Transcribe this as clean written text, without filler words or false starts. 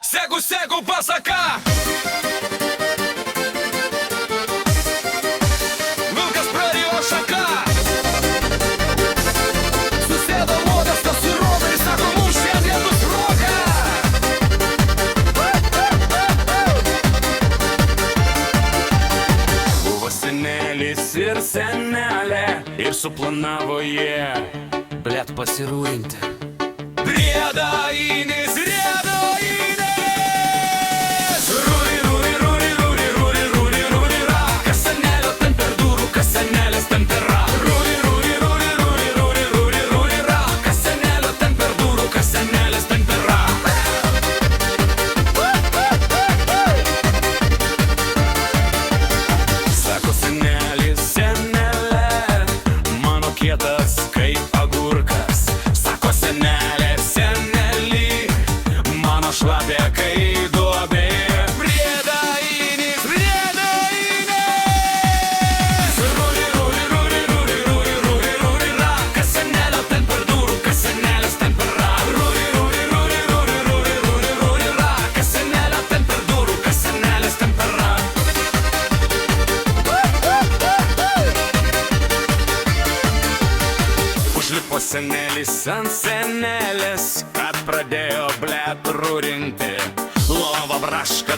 Segu, segu pasaka. Vilkas prarijo šaką. Susėdo modestas su rogai, sako, mums šiandien bus proga. Buvo senelis ir senelė, ir suplanavo jie, blet, pasirūrinti. Riedainis, riedainis. Rūri, rūri, rūri, rūri, rūri, rūri, rūri, ra. Kas senelio ten per durų, kas senelės ten per ra. Rūri, rūri, rūri, rūri, rūri, rūri, rūri, ra. Kas senelio ten per durų, kas senelės ten per ra. Sako senelis, senelė, mano kietas kaip agurkas. Sako senelė, senelį, mano šlapė kai duobė. Riedainis, riedainis. Rūri, rūri, rūri, rūri, rūri, rūri, rūri, ra. Kas senelio ten per durų, kas senelės ten per ra. Rūri, rūri, rūri, rūri, rūri, rūri, rūri, ra. Kas senelio ten per durų, kas senelės ten per ra. Užlipo senelis ant senelės, kad pradėjo blet rūrinti. Lova braška